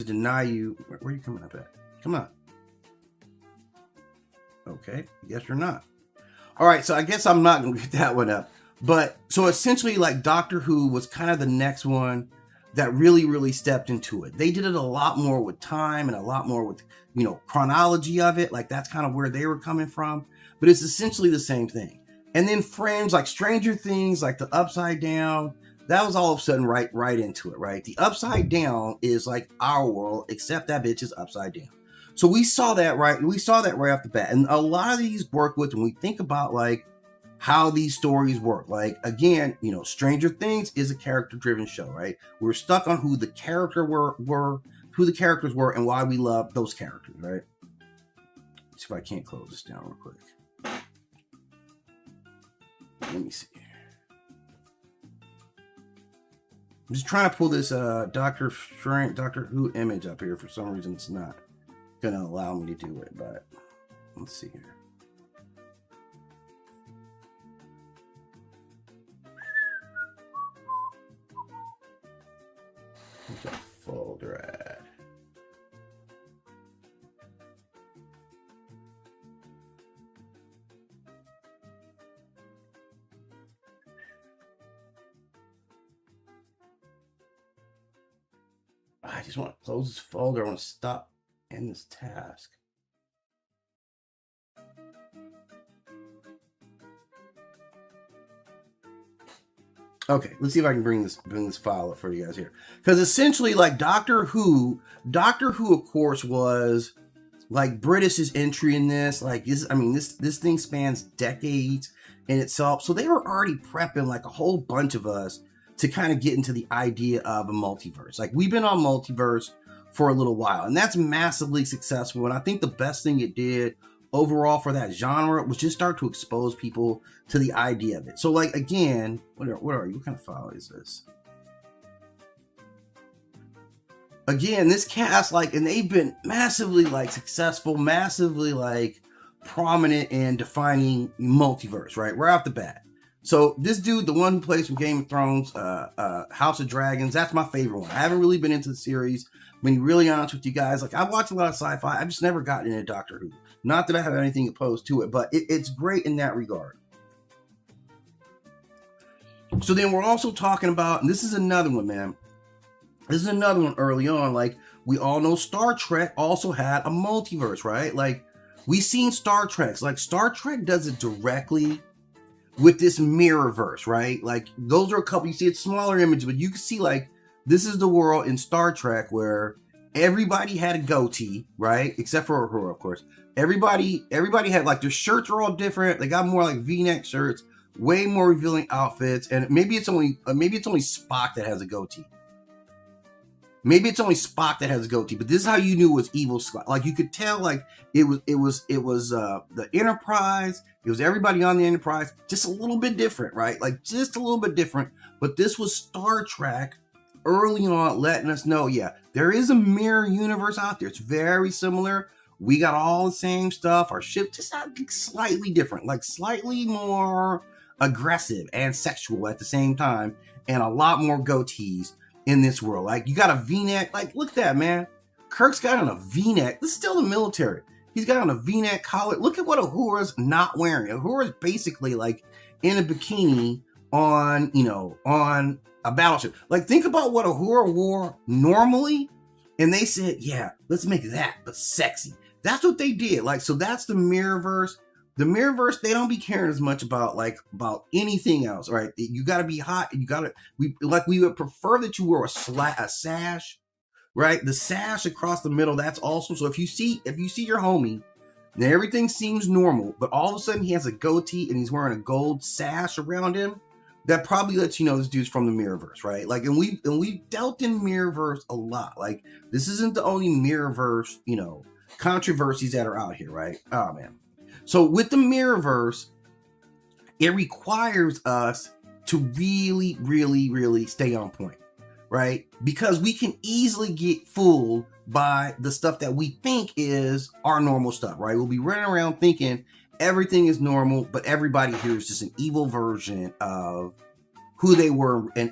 deny you. Where are you coming up at? Come on. Okay, I guess you're not. All right, so I guess I'm not going to get that one up. But so essentially, like, Doctor Who was kind of the next one that really stepped into it. They did it a lot more with time and a lot more with, you know, chronology of it. Like, that's kind of where they were coming from. But it's essentially the same thing. And then Fringe, like Stranger Things, like the Upside Down, that was all of a sudden right into it, right? The Upside Down is like our world, except that bitch is upside down. So we saw that right off the bat. And a lot of these work with, when we think about like how these stories work, like, again, you know, Stranger Things is a character-driven show, right? We're stuck on who the characters were and why we love those characters, right? Let's see if I can't close this down real quick. Let me see. I'm just trying to pull this Doctor Who image up here. For some reason, it's not going to allow me to do it, but let's see here. Where's that folder at? I just want to close this folder. I want to stop in this task. Okay, let's see if I can bring this file up for you guys here. Because essentially, like, Doctor Who, of course, was like British's entry in this. Like, this thing spans decades in itself. So they were already prepping like a whole bunch of us to kind of get into the idea of a multiverse. Like, we've been on Multiverse for a little while, and that's massively successful. And I think the best thing it did overall for that genre was just start to expose people to the idea of it. So, like, again, what are you? What kind of file is this? Again, this cast, like, and they've been massively, like, successful, massively, like, prominent in defining multiverse, right off the bat. So this dude, the one who plays from Game of Thrones, House of Dragons, that's my favorite one. I haven't really been into the series. I'm being really honest with you guys. Like, I watch a lot of sci-fi. I've just never gotten into Doctor Who. Not that I have anything opposed to it, but it's great in that regard. So then we're also talking about, and this is another one, man. This is another one early on. Like, we all know Star Trek also had a multiverse, right? Like, we've seen Star Trek. Like, Star Trek does it directly with this mirrorverse, right? Like, those are a couple, you see it's smaller images, but you can see, like, this is the world in Star Trek where everybody had a goatee, right? Except for her, of course. Everybody had, like, their shirts are all different. They got more like V-neck shirts, way more revealing outfits, and maybe it's only Spock that has a goatee. Maybe it's only Spock that has a goatee, but this is how you knew it was evil Spock. Like, you could tell, like, it was the Enterprise. It was everybody on the Enterprise, just a little bit different, right? Like, just a little bit different. But this was Star Trek early on letting us know, yeah, there is a mirror universe out there. It's very similar. We got all the same stuff. Our ship just slightly different, like slightly more aggressive and sexual at the same time, and a lot more goatees in this world. Like, you got a V-neck. Like, look at that, man. Kirk's got on a V-neck. This is still the military. He's got on a V-neck collar. Look at what Uhura's not wearing. Uhura's basically like in a bikini on, you know, on a battleship. Like, think about what Uhura wore normally, and they said, yeah, let's make that but sexy. That's what they did. Like, so that's the mirrorverse. The mirrorverse, they don't be caring as much about anything else, right? You got to be hot. We would prefer that you wear a sash, right? The sash across the middle. That's also, so if you see your homie, now everything seems normal, but all of a sudden he has a goatee and he's wearing a gold sash around him. That probably lets you know this dude's from the mirrorverse, right? Like, and we dealt in mirrorverse a lot. Like, this isn't the only mirrorverse, you know, controversies that are out here, right? Oh man. So with the mirrorverse, it requires us to really stay on point, right? Because we can easily get fooled by the stuff that we think is our normal stuff, right? We'll be running around thinking everything is normal, but everybody here is just an evil version of who they were in